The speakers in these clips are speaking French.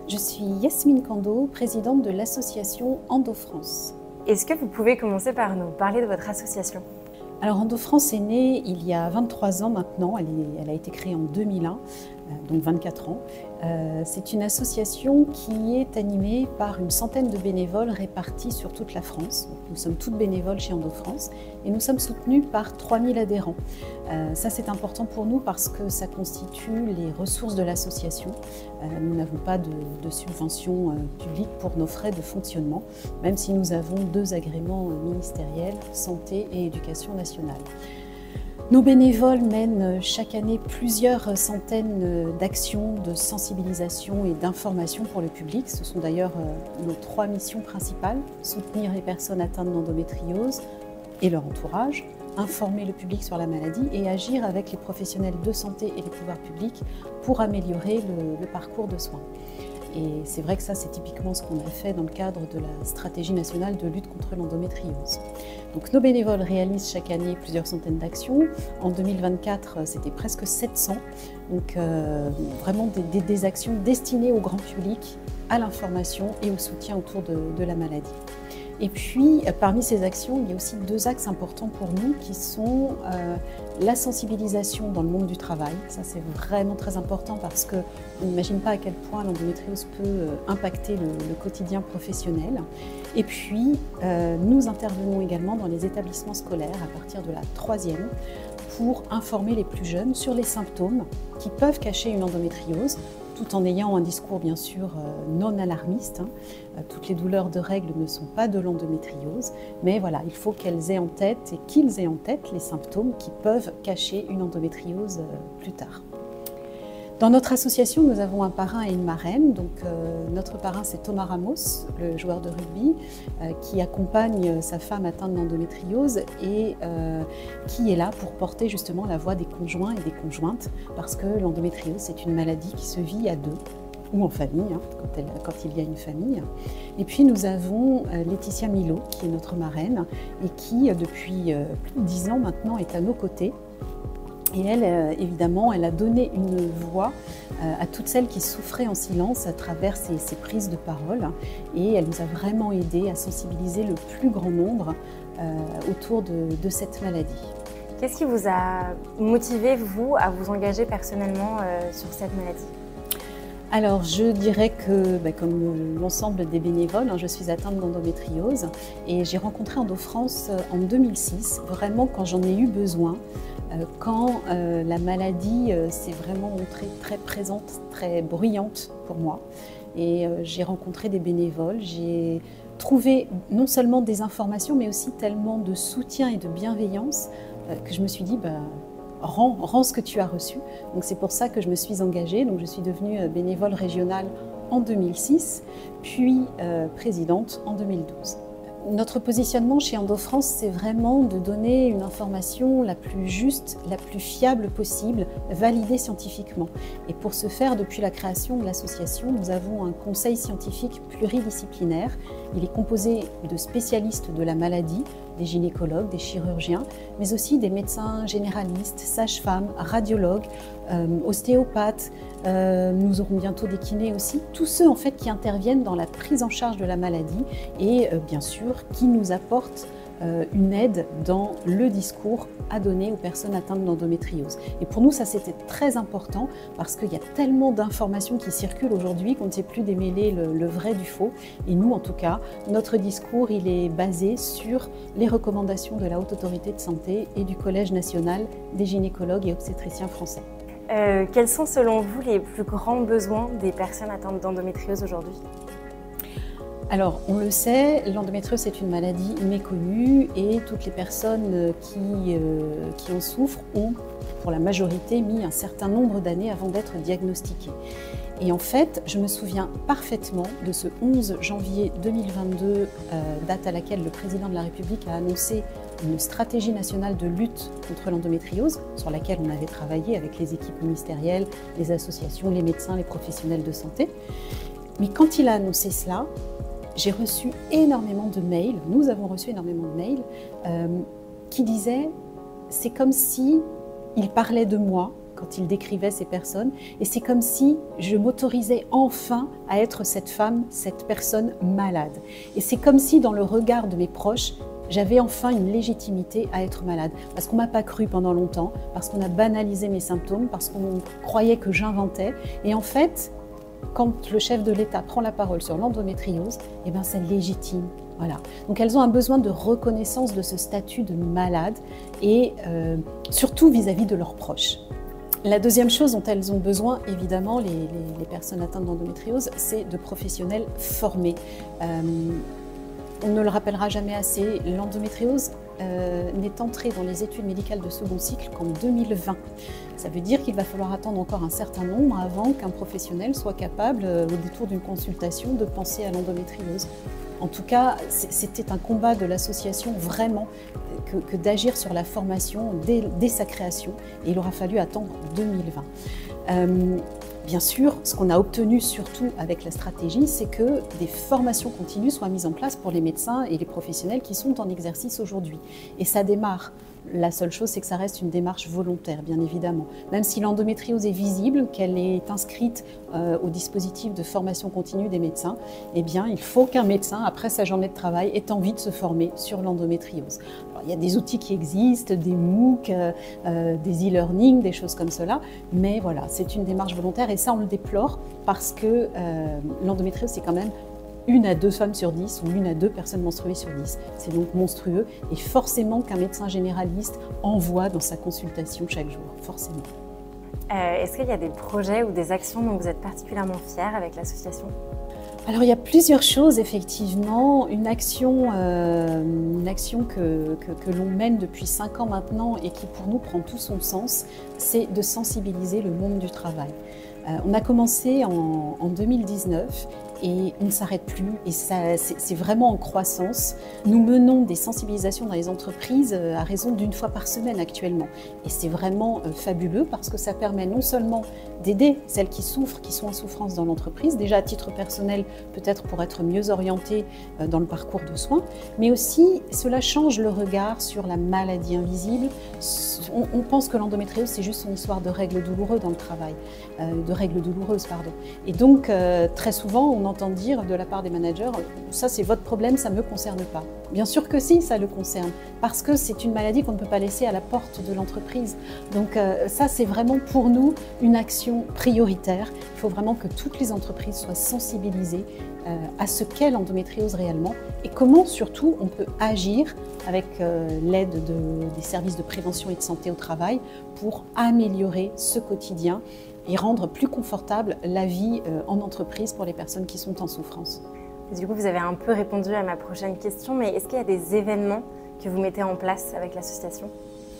Je suis Yasmine Kando, présidente de l'association Endo-France. Est-ce que vous pouvez commencer par nous parler de votre association? Alors Endo-France est née il y a 23 ans maintenant, elle a été créée en 2001, donc 24 ans. C'est une association qui est animée par une centaine de bénévoles répartis sur toute la France. Nous sommes toutes bénévoles chez Endo-France et nous sommes soutenus par 3000 adhérents. Ça c'est important pour nous parce que ça constitue les ressources de l'association. Nous n'avons pas de subvention publique pour nos frais de fonctionnement, même si nous avons 2 agréments ministériels, santé et éducation nationale. Nos bénévoles mènent chaque année plusieurs centaines d'actions de sensibilisation et d'information pour le public. Ce sont d'ailleurs nos 3 missions principales: soutenir les personnes atteintes d'endométriose et leur entourage, informer le public sur la maladie et agir avec les professionnels de santé et les pouvoirs publics pour améliorer le parcours de soins. Et c'est vrai que ça, c'est typiquement ce qu'on a fait dans le cadre de la stratégie nationale de lutte contre l'endométriose. Donc nos bénévoles réalisent chaque année plusieurs centaines d'actions. En 2024, c'était presque 700. Donc vraiment des actions destinées au grand public, à l'information et au soutien autour de la maladie. Et puis, parmi ces actions, il y a aussi 2 axes importants pour nous qui sont la sensibilisation dans le monde du travail. Ça, c'est vraiment très important parce qu'on n'imagine pas à quel point l'endométriose peut impacter le quotidien professionnel. Et puis, nous intervenons également dans les établissements scolaires à partir de la 3e pour informer les plus jeunes sur les symptômes qui peuvent cacher une endométriose, tout en ayant un discours bien sûr non alarmiste. Toutes les douleurs de règles ne sont pas de l'endométriose, mais voilà, il faut qu'elles aient en tête et qu'ils aient en tête les symptômes qui peuvent cacher une endométriose plus tard. Dans notre association, nous avons un parrain et une marraine. Donc, notre parrain, c'est Thomas Ramos, le joueur de rugby, qui accompagne sa femme atteinte d'endométriose et qui est là pour porter justement la voix des conjoints et des conjointes, parce que l'endométriose, c'est une maladie qui se vit à 2 ou en famille, quand il y a une famille. Et puis nous avons Laetitia Milo, qui est notre marraine et qui, depuis plus de 10 ans maintenant, est à nos côtés. Et elle, évidemment, elle a donné une voix à toutes celles qui souffraient en silence à travers ses prises de parole. Et elle nous a vraiment aidés à sensibiliser le plus grand nombre autour de cette maladie. Qu'est-ce qui vous a motivé, vous, à vous engager personnellement sur cette maladie? Alors, je dirais que, comme l'ensemble des bénévoles, je suis atteinte d'endométriose et j'ai rencontré Endo-France en 2006, vraiment quand j'en ai eu besoin, quand la maladie s'est vraiment montrée très présente, très bruyante pour moi. Et j'ai rencontré des bénévoles, j'ai trouvé non seulement des informations, mais aussi tellement de soutien et de bienveillance que je me suis dit, rends ce que tu as reçu. Donc c'est pour ça que je me suis engagée. Donc je suis devenue bénévole régionale en 2006, puis présidente en 2012. Notre positionnement chez Endo-France, c'est vraiment de donner une information la plus juste, la plus fiable possible, validée scientifiquement. Et pour ce faire, depuis la création de l'association, nous avons un conseil scientifique pluridisciplinaire. Il est composé de spécialistes de la maladie, des gynécologues, des chirurgiens, mais aussi des médecins généralistes, sages-femmes, radiologues, ostéopathes. Nous aurons bientôt des kinés aussi. Tous ceux en fait qui interviennent dans la prise en charge de la maladie et bien sûr qui nous apportent une aide dans le discours à donner aux personnes atteintes d'endométriose. Et pour nous, ça c'était très important parce qu'il y a tellement d'informations qui circulent aujourd'hui qu'on ne sait plus démêler le vrai du faux. Et nous, en tout cas, notre discours, il est basé sur les recommandations de la Haute Autorité de Santé et du Collège national des gynécologues et obstétriciens français. Quels sont selon vous les plus grands besoins des personnes atteintes d'endométriose aujourd'hui? Alors, on le sait, l'endométriose est une maladie méconnue et toutes les personnes qui en souffrent ont, pour la majorité, mis un certain nombre d'années avant d'être diagnostiquées. Et en fait, je me souviens parfaitement de ce 11 janvier 2022, date à laquelle le président de la République a annoncé une stratégie nationale de lutte contre l'endométriose, sur laquelle on avait travaillé avec les équipes ministérielles, les associations, les médecins, les professionnels de santé. Mais quand il a annoncé cela, j'ai reçu énormément de mails, nous avons reçu énormément de mails qui disaient « c'est comme si il parlait de moi, quand il décrivait ces personnes. Et c'est comme si je m'autorisais enfin à être cette femme, cette personne malade. Et c'est comme si dans le regard de mes proches, j'avais enfin une légitimité à être malade. Parce qu'on ne m'a pas cru pendant longtemps, parce qu'on a banalisé mes symptômes, parce qu'on croyait que j'inventais. Et en fait, quand le chef de l'État prend la parole sur l'endométriose, eh ben, c'est légitime. Voilà. Donc elles ont un besoin de reconnaissance de ce statut de malade et surtout vis-à-vis de leurs proches. La deuxième chose dont elles ont besoin, évidemment, les personnes atteintes d'endométriose, c'est de professionnels formés. On ne le rappellera jamais assez, l'endométriose n'est entrée dans les études médicales de second cycle qu'en 2020. Ça veut dire qu'il va falloir attendre encore un certain nombre avant qu'un professionnel soit capable, au détour d'une consultation, de penser à l'endométriose. En tout cas, c'était un combat de l'association vraiment que d'agir sur la formation dès sa création, et il aura fallu attendre 2020. Bien sûr, ce qu'on a obtenu surtout avec la stratégie, c'est que des formations continues soient mises en place pour les médecins et les professionnels qui sont en exercice aujourd'hui. Et ça démarre. La seule chose, c'est que ça reste une démarche volontaire, bien évidemment. Même si l'endométriose est visible, qu'elle est inscrite au dispositif de formation continue des médecins, eh bien, il faut qu'un médecin, après sa journée de travail, ait envie de se former sur l'endométriose. Alors, il y a des outils qui existent, des MOOC, des e-learning, des choses comme cela, mais voilà, c'est une démarche volontaire et ça, on le déplore parce que l'endométriose, c'est quand même 1 à 2 femmes sur 10 ou 1 à 2 personnes menstruées sur 10. C'est donc monstrueux et forcément qu'un médecin généraliste envoie dans sa consultation chaque jour, forcément. Est-ce qu'il y a des projets ou des actions dont vous êtes particulièrement fiers avec l'association ? Alors il y a plusieurs choses effectivement. Une action que l'on mène depuis 5 ans maintenant et qui pour nous prend tout son sens, c'est de sensibiliser le monde du travail. On a commencé en 2019 et on ne s'arrête plus et c'est vraiment en croissance. Nous menons des sensibilisations dans les entreprises à raison d'1 fois par semaine actuellement. Et c'est vraiment fabuleux parce que ça permet non seulement d'aider celles qui souffrent, qui sont en souffrance dans l'entreprise, déjà à titre personnel, peut-être pour être mieux orientées dans le parcours de soins, mais aussi cela change le regard sur la maladie invisible. On pense que l'endométriose, c'est juste une histoire de règles douloureuses dans le travail, Et donc, très souvent, on entend dire de la part des managers, ça c'est votre problème, ça ne me concerne pas. Bien sûr que si, ça le concerne, parce que c'est une maladie qu'on ne peut pas laisser à la porte de l'entreprise. Donc ça, c'est vraiment pour nous une action prioritaire. Il faut vraiment que toutes les entreprises soient sensibilisées à ce qu'est l'endométriose réellement et comment surtout on peut agir avec l'aide des services de prévention et de santé au travail pour améliorer ce quotidien et rendre plus confortable la vie en entreprise pour les personnes qui sont en souffrance. Du coup, vous avez un peu répondu à ma prochaine question, mais est-ce qu'il y a des événements que vous mettez en place avec l'association ?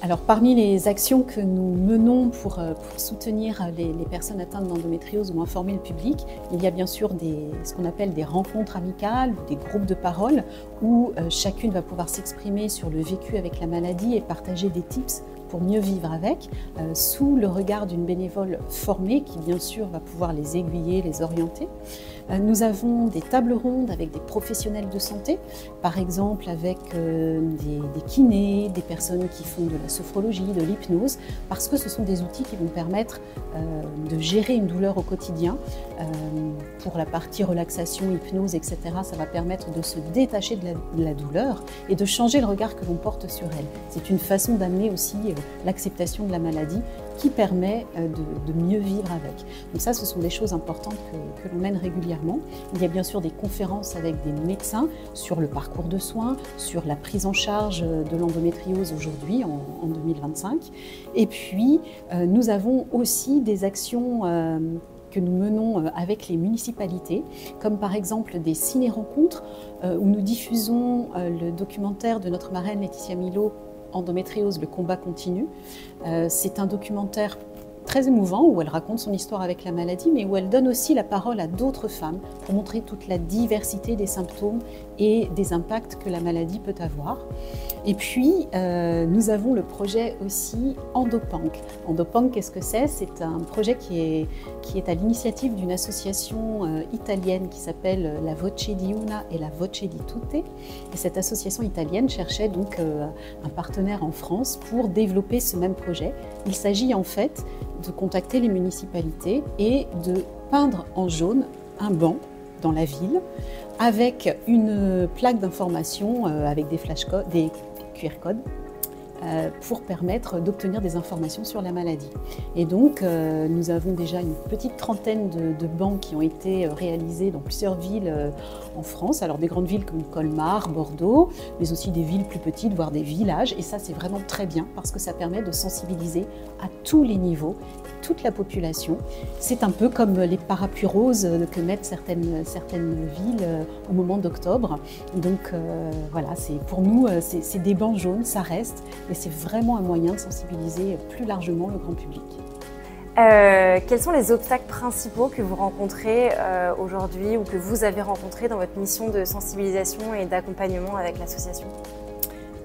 Alors, parmi les actions que nous menons pour soutenir les personnes atteintes d'endométriose ou informer le public, il y a bien sûr ce qu'on appelle des rencontres amicales, des groupes de parole, où chacune va pouvoir s'exprimer sur le vécu avec la maladie et partager des tips pour mieux vivre avec, sous le regard d'une bénévole formée qui bien sûr va pouvoir les aiguiller, les orienter. Nous avons des tables rondes avec des professionnels de santé, par exemple avec des kinés, des personnes qui font de la sophrologie, de l'hypnose, parce que ce sont des outils qui vont permettre de gérer une douleur au quotidien. Pour la partie relaxation, hypnose, etc., ça va permettre de se détacher de la douleur et de changer le regard que l'on porte sur elle. C'est une façon d'amener aussi l'acceptation de la maladie qui permet de mieux vivre avec. Donc ça, ce sont des choses importantes que l'on mène régulièrement. Il y a bien sûr des conférences avec des médecins sur le parcours de soins, sur la prise en charge de l'endométriose aujourd'hui, en 2025. Et puis, nous avons aussi des actions que nous menons avec les municipalités, comme par exemple des ciné-rencontres où nous diffusons le documentaire de notre marraine Laetitia Milot, Endométriose, le combat continue. C'est un documentaire très émouvant où elle raconte son histoire avec la maladie, mais où elle donne aussi la parole à d'autres femmes pour montrer toute la diversité des symptômes et des impacts que la maladie peut avoir. Et puis, nous avons le projet aussi Endopank. Endopank, qu'est-ce que c'est ? C'est un projet qui est à l'initiative d'une association italienne qui s'appelle la Voce di Una et la Voce di Tutte. Et cette association italienne cherchait donc un partenaire en France pour développer ce même projet. Il s'agit en fait de contacter les municipalités et de peindre en jaune un banc dans la ville avec une plaque d'information avec des flashcodes, des QR codes pour permettre d'obtenir des informations sur la maladie. Et donc, nous avons déjà une petite trentaine de bancs qui ont été réalisés dans plusieurs villes en France. Alors des grandes villes comme Colmar, Bordeaux, mais aussi des villes plus petites, voire des villages. Et ça, c'est vraiment très bien parce que ça permet de sensibiliser à tous les niveaux, toute la population. C'est un peu comme les parapluies roses que mettent certaines villes au moment d'octobre. Donc voilà, pour nous, c'est des bancs jaunes, ça reste, mais c'est vraiment un moyen de sensibiliser plus largement le grand public. Quels sont les obstacles principaux que vous rencontrez aujourd'hui ou que vous avez rencontrés dans votre mission de sensibilisation et d'accompagnement avec l'association ?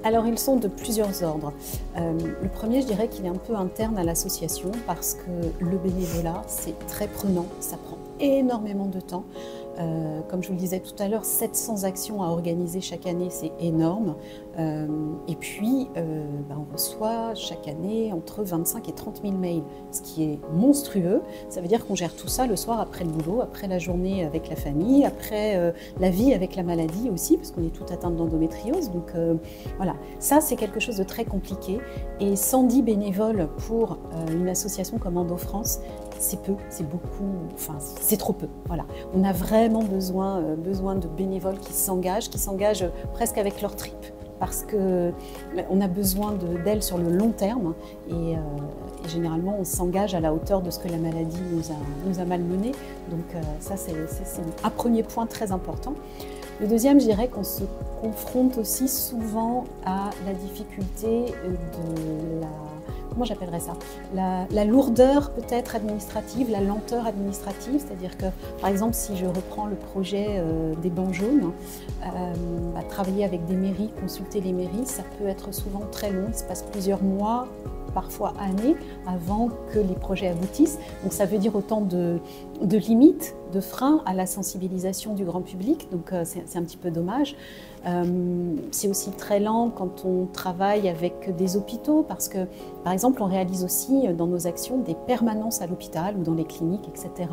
Alors, ils sont de plusieurs ordres. Le premier, je dirais qu'il est un peu interne à l'association parce que le bénévolat, c'est très prenant, ça prend énormément de temps. Comme je vous le disais tout à l'heure, 700 actions à organiser chaque année, c'est énorme. Et puis, on reçoit chaque année entre 25 et 30 000 mails, ce qui est monstrueux. Ça veut dire qu'on gère tout ça le soir après le boulot, après la journée avec la famille, après la vie avec la maladie aussi, parce qu'on est tout atteint d'endométriose. Donc voilà, ça c'est quelque chose de très compliqué. Et 110 bénévoles pour une association comme Endo-France, c'est peu, c'est beaucoup, enfin c'est trop peu. Voilà. On a vraiment besoin de bénévoles qui s'engagent presque avec leur tripes, parce qu'on a besoin d'elles sur le long terme et généralement on s'engage à la hauteur de ce que la maladie nous a malmenés. Donc ça c'est un premier point très important. Le deuxième, je dirais qu'on se confronte aussi souvent à la difficulté de comment j'appellerais ça, la lourdeur peut-être administrative, la lenteur administrative, c'est-à-dire que par exemple si je reprends le projet des bancs jaunes, travailler avec des mairies, consulter les mairies, ça peut être souvent très long, il se passe plusieurs mois, parfois années, avant que les projets aboutissent. Donc ça veut dire autant de limites, de freins à la sensibilisation du grand public, donc c'est un petit peu dommage. C'est aussi très lent quand on travaille avec des hôpitaux, parce que par exemple on réalise aussi dans nos actions des permanences à l'hôpital ou dans les cliniques, etc.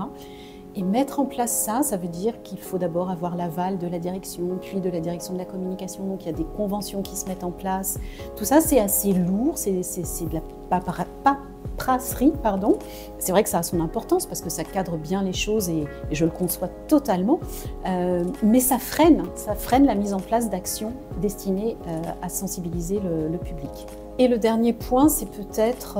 Et mettre en place ça, ça veut dire qu'il faut d'abord avoir l'aval de la direction, puis de la direction de la communication. Donc il y a des conventions qui se mettent en place. Tout ça, c'est assez lourd, c'est de la paperasserie, pardon. C'est vrai que ça a son importance parce que ça cadre bien les choses et je le conçois totalement. Mais ça freine la mise en place d'actions destinées à sensibiliser le public. Et le dernier point, c'est peut-être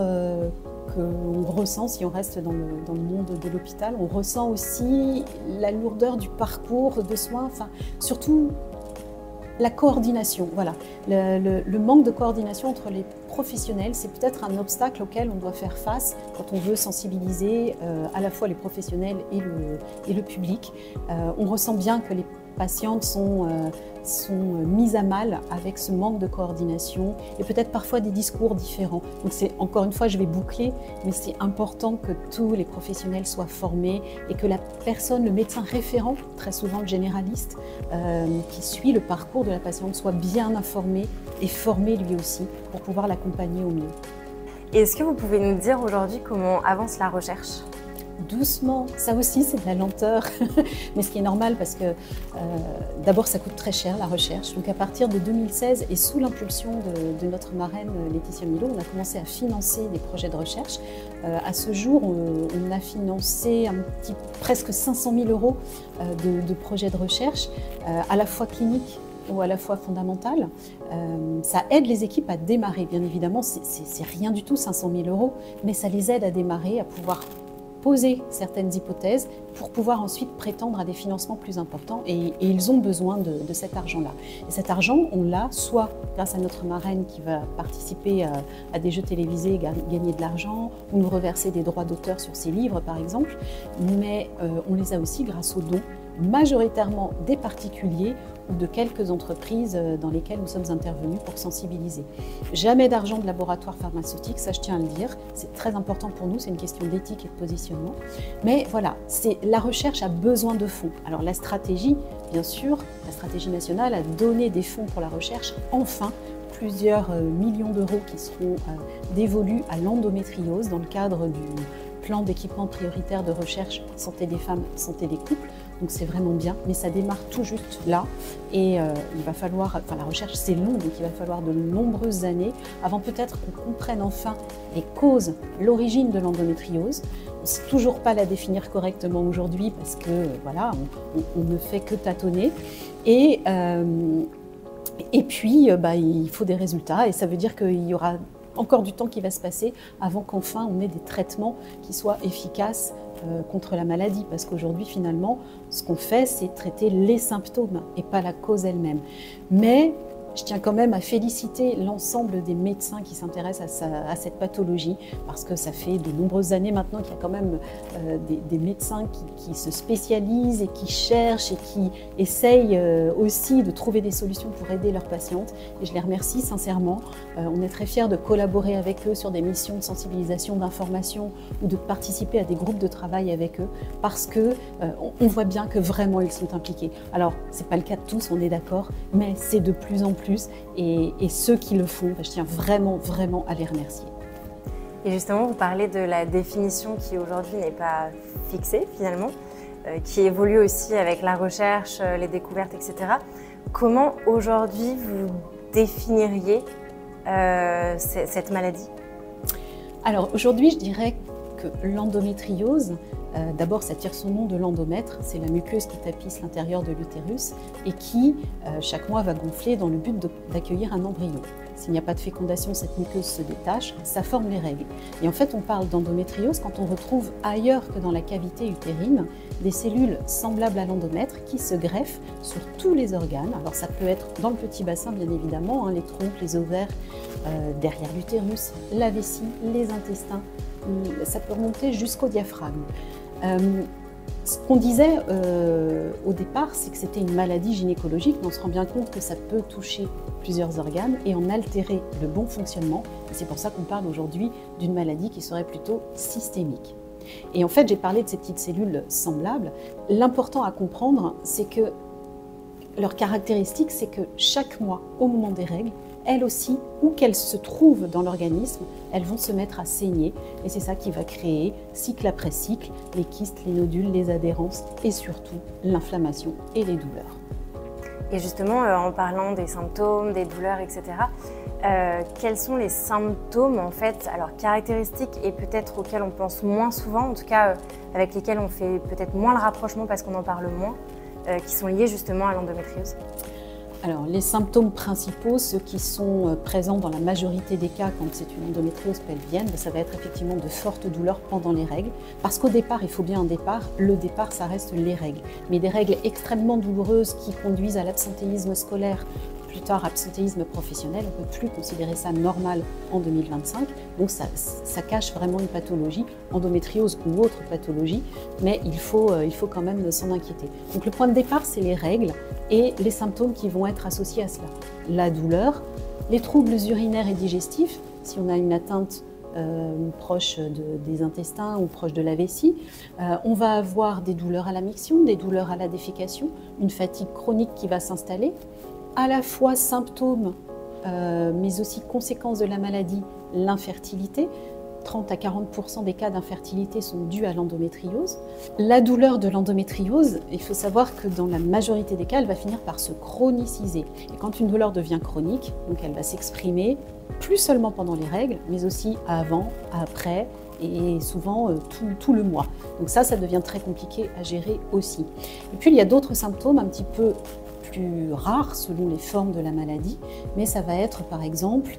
qu'on ressent, si on reste dans le monde de l'hôpital, on ressent aussi la lourdeur du parcours de soins, enfin, surtout la coordination. Voilà. Le manque de coordination entre les professionnels, c'est peut-être un obstacle auquel on doit faire face quand on veut sensibiliser à la fois les professionnels et le public. On ressent bien que les patientes sont mises à mal avec ce manque de coordination et peut-être parfois des discours différents. Donc c'est, encore une fois, je vais boucler, mais c'est important que tous les professionnels soient formés et que la personne, le médecin référent, très souvent le généraliste, qui suit le parcours de la patiente, soit bien informé et formé lui aussi pour pouvoir l'accompagner au mieux. Est-ce que vous pouvez nous dire aujourd'hui comment avance la recherche ? Doucement, ça aussi c'est de la lenteur, mais ce qui est normal parce que d'abord ça coûte très cher la recherche. Donc à partir de 2016 et sous l'impulsion de notre marraine Laetitia Milot, on a commencé à financer des projets de recherche. À ce jour, on a financé presque 500 000 € de projets de recherche, à la fois cliniques ou à la fois fondamentale. Ça aide les équipes à démarrer, bien évidemment, c'est rien du tout 500 000 €, mais ça les aide à démarrer, à pouvoir poser certaines hypothèses pour pouvoir ensuite prétendre à des financements plus importants et ils ont besoin de cet argent-là. Et cet argent, on l'a soit grâce à notre marraine qui va participer à des jeux télévisés et gagner de l'argent ou nous reverser des droits d'auteur sur ses livres par exemple, mais on les a aussi grâce aux dons, majoritairement des particuliers ou de quelques entreprises dans lesquelles nous sommes intervenus pour sensibiliser. Jamais d'argent de laboratoire pharmaceutique, ça je tiens à le dire, c'est très important pour nous, c'est une question d'éthique et de positionnement. Mais voilà, la recherche a besoin de fonds. Alors la stratégie, bien sûr, la stratégie nationale a donné des fonds pour la recherche, enfin, plusieurs millions d'euros qui seront dévolus à l'endométriose dans le cadre du plan d'équipement prioritaire de recherche santé des femmes, santé des couples. Donc c'est vraiment bien, mais ça démarre tout juste là et il va falloir, la recherche c'est long, donc il va falloir de nombreuses années avant peut-être qu'on comprenne enfin les causes, l'origine de l'endométriose. On ne sait toujours pas la définir correctement aujourd'hui parce que voilà, on ne fait que tâtonner et puis il faut des résultats et ça veut dire qu'il y aura encore du temps qui va se passer avant qu'enfin on ait des traitements qui soient efficaces contre la maladie. Parce qu'aujourd'hui, finalement, ce qu'on fait, c'est traiter les symptômes et pas la cause elle-même. Mais je tiens quand même à féliciter l'ensemble des médecins qui s'intéressent à cette pathologie parce que ça fait de nombreuses années maintenant qu'il y a quand même des médecins qui se spécialisent et qui cherchent et qui essayent aussi de trouver des solutions pour aider leurs patientes. Et je les remercie sincèrement. On est très fiers de collaborer avec eux sur des missions de sensibilisation, d'information ou de participer à des groupes de travail avec eux parce que on voit bien que vraiment ils sont impliqués. Alors, c'est pas le cas de tous, on est d'accord, mais c'est de plus en plus. Et ceux qui le font, je tiens vraiment à les remercier. Et justement, vous parlez de la définition qui aujourd'hui n'est pas fixée finalement, qui évolue aussi avec la recherche, les découvertes, etc. Comment aujourd'hui vous définiriez cette maladie? Alors aujourd'hui, je dirais que l'endométriose, d'abord, ça tire son nom de l'endomètre, c'est la muqueuse qui tapisse l'intérieur de l'utérus et qui, chaque mois, va gonfler dans le but d'accueillir un embryon. S'il n'y a pas de fécondation, cette muqueuse se détache, ça forme les règles. Et en fait, on parle d'endométriose quand on retrouve ailleurs que dans la cavité utérine des cellules semblables à l'endomètre qui se greffent sur tous les organes. Alors ça peut être dans le petit bassin, bien évidemment, les trompes, les ovaires, derrière l'utérus, la vessie, les intestins. Ça peut remonter jusqu'au diaphragme. Ce qu'on disait au départ, c'est que c'était une maladie gynécologique, mais on se rend bien compte que ça peut toucher plusieurs organes et en altérer le bon fonctionnement. C'est pour ça qu'on parle aujourd'hui d'une maladie qui serait plutôt systémique. Et en fait, j'ai parlé de ces petites cellules semblables. L'important à comprendre, c'est que leur caractéristique, c'est que chaque mois, au moment des règles, elles aussi, où qu'elles se trouvent dans l'organisme, elles vont se mettre à saigner. Et c'est ça qui va créer, cycle après cycle, les kystes, les nodules, les adhérences et surtout l'inflammation et les douleurs. Et justement, en parlant des symptômes, des douleurs, etc., quels sont les symptômes en fait, alors caractéristiques et peut-être auxquels on pense moins souvent, en tout cas avec lesquels on fait peut-être moins le rapprochement parce qu'on en parle moins, qui sont liés justement à l'endométriose? Alors, les symptômes principaux, ceux qui sont présents dans la majorité des cas quand c'est une endométriose pelvienne, ça va être effectivement de fortes douleurs pendant les règles. Parce qu'au départ, il faut bien un départ. Le départ, ça reste les règles. Mais des règles extrêmement douloureuses qui conduisent à l'absentéisme scolaire, plus tard absentéisme professionnel, on ne peut plus considérer ça normal en 2025. Donc ça cache vraiment une pathologie, endométriose ou autre pathologie, mais il faut quand même s'en inquiéter. Donc le point de départ, c'est les règles et les symptômes qui vont être associés à cela. La douleur, les troubles urinaires et digestifs, si on a une atteinte proche des intestins ou proche de la vessie. On va avoir des douleurs à la miction, des douleurs à la défécation, une fatigue chronique qui va s'installer, à la fois symptômes, mais aussi conséquences de la maladie, l'infertilité. 30 à 40% des cas d'infertilité sont dus à l'endométriose. La douleur de l'endométriose, il faut savoir que dans la majorité des cas, elle va finir par se chroniciser. Et quand une douleur devient chronique, donc elle va s'exprimer plus seulement pendant les règles, mais aussi avant, après et souvent tout le mois. Donc ça devient très compliqué à gérer aussi. Et puis il y a d'autres symptômes un petit peu plus rares selon les formes de la maladie, mais ça va être par exemple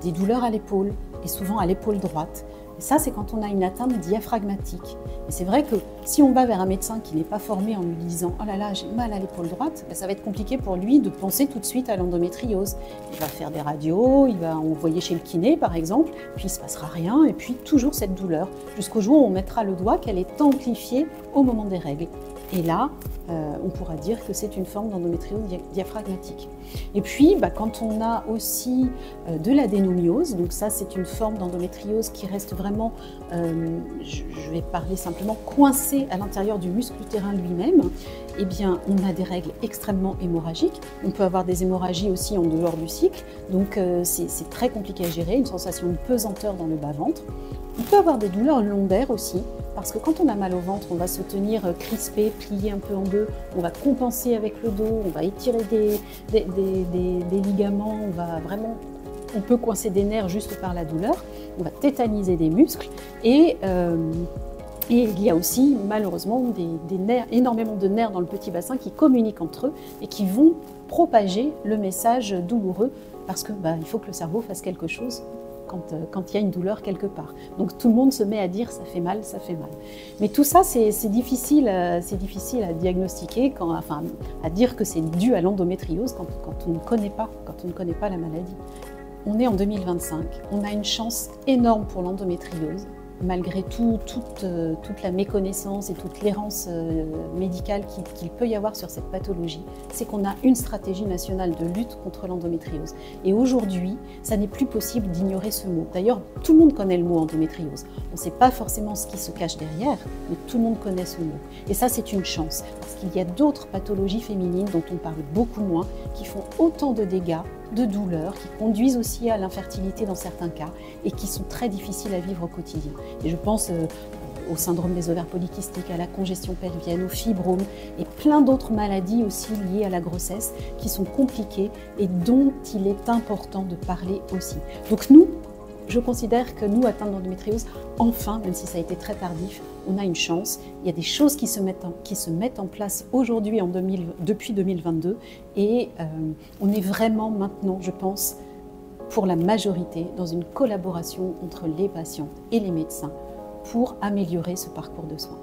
des douleurs à l'épaule, et souvent à l'épaule droite. Et ça, c'est quand on a une atteinte diaphragmatique. Et c'est vrai que si on va vers un médecin qui n'est pas formé en lui disant « Oh là là, j'ai mal à l'épaule droite », ça va être compliqué pour lui de penser tout de suite à l'endométriose. Il va faire des radios, il va envoyer chez le kiné par exemple, puis il ne se passera rien, et puis toujours cette douleur, jusqu'au jour où on mettra le doigt qu'elle est amplifiée au moment des règles. Et là, on pourra dire que c'est une forme d'endométriose diaphragmatique. Et puis, quand on a aussi de l'adénomiose, donc ça c'est une forme d'endométriose qui reste vraiment, je vais parler simplement, coincée à l'intérieur du muscle utérin lui-même, eh bien on a des règles extrêmement hémorragiques. On peut avoir des hémorragies aussi en dehors du cycle, donc c'est très compliqué à gérer, une sensation de pesanteur dans le bas-ventre. On peut avoir des douleurs lombaires aussi, parce que quand on a mal au ventre, on va se tenir crispé, plié un peu en deux, on va compenser avec le dos, on va étirer des ligaments, on peut coincer des nerfs juste par la douleur, on va tétaniser des muscles et il y a aussi malheureusement des nerfs, énormément de nerfs dans le petit bassin qui communiquent entre eux et qui vont propager le message douloureux parce que il faut que le cerveau fasse quelque chose quand il y a une douleur quelque part. Donc tout le monde se met à dire ça fait mal, ça fait mal. Mais tout ça, c'est difficile à diagnostiquer, à dire que c'est dû à l'endométriose quand on ne connaît pas la maladie. On est en 2025, on a une chance énorme pour l'endométriose, malgré toute la méconnaissance et toute l'errance médicale qu'il peut y avoir sur cette pathologie, c'est qu'on a une stratégie nationale de lutte contre l'endométriose. Et aujourd'hui, ça n'est plus possible d'ignorer ce mot. D'ailleurs, tout le monde connaît le mot endométriose. On ne sait pas forcément ce qui se cache derrière, mais tout le monde connaît ce mot. Et ça, c'est une chance, parce qu'il y a d'autres pathologies féminines dont on parle beaucoup moins, qui font autant de dégâts, de douleurs, qui conduisent aussi à l'infertilité dans certains cas et qui sont très difficiles à vivre au quotidien. Et je pense au syndrome des ovaires polykystiques, à la congestion pelvienne, aux fibromes et plein d'autres maladies aussi liées à la grossesse qui sont compliquées et dont il est important de parler aussi. Donc je considère que nous, atteints d'endométriose, enfin, même si ça a été très tardif, on a une chance. Il y a des choses qui se mettent en place aujourd'hui, depuis 2022, et on est vraiment maintenant, je pense, pour la majorité, dans une collaboration entre les patients et les médecins pour améliorer ce parcours de soins.